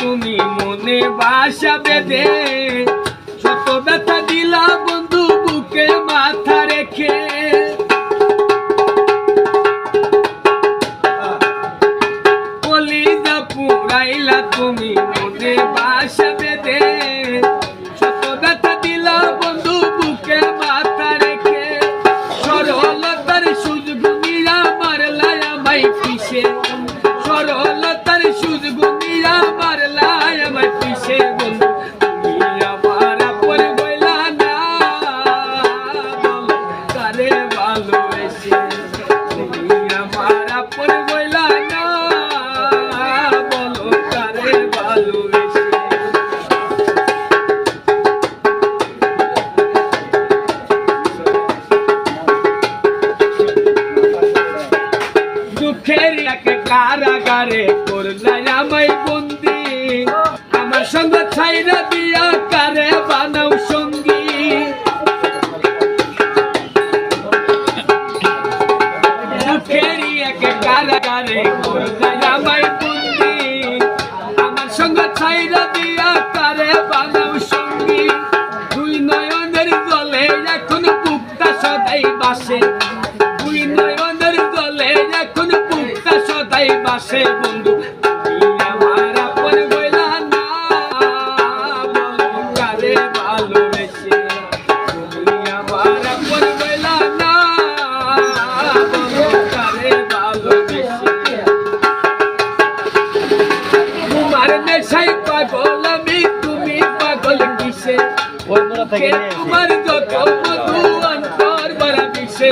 তুমি মনে বাসা বেঁধে, শত ব্যথা দিলা বন্ধু বুকে মাথা রেখে। কলিজা পুরাইলা তুমি মনে বাসা বেঁধে, শত ব্যথা দিলা বন্ধু বুকে মাথা রেখে। সরলতার সুযোগ নিয়া মারলাই আমায় পিছে, সরলতার সুযোগ নিয়া মারলাই আমায় পিছে। বন্ধু তুমি আমার আপন বইলা না, বলো কারে ভালোবেসে। তুমি আমার আপন বইলা না, বলো কারে ভালোবেসে। দুঃখের এক কারাগারে করলাই আমায় বন্দি, আমার সঙ্গ ছাইরা দিয়া কারে বানাও সঙ্গী। দুঃখের এক কারাগারে করলাই আমায় বন্দি, আমার সঙ্গ ছাইরা দিয়া কারে বানাও সঙ্গী। দুই নয়নের জলে এখন বুকটা সদাই বাসে, দুই নয়নের জলে এখন বুকটা সদাই বাসে। বন্ধু তুমি আমার আপন বইলা না, বলো কারে ভালোবেসে। তুমি আমার আপন বইলা না, বলো কারে ভালোবেসে। তোমার নেশাই পাগল আমি, তুমি পাগল কিসে? তোমার যত মধু অন্তর ভরা বিষে।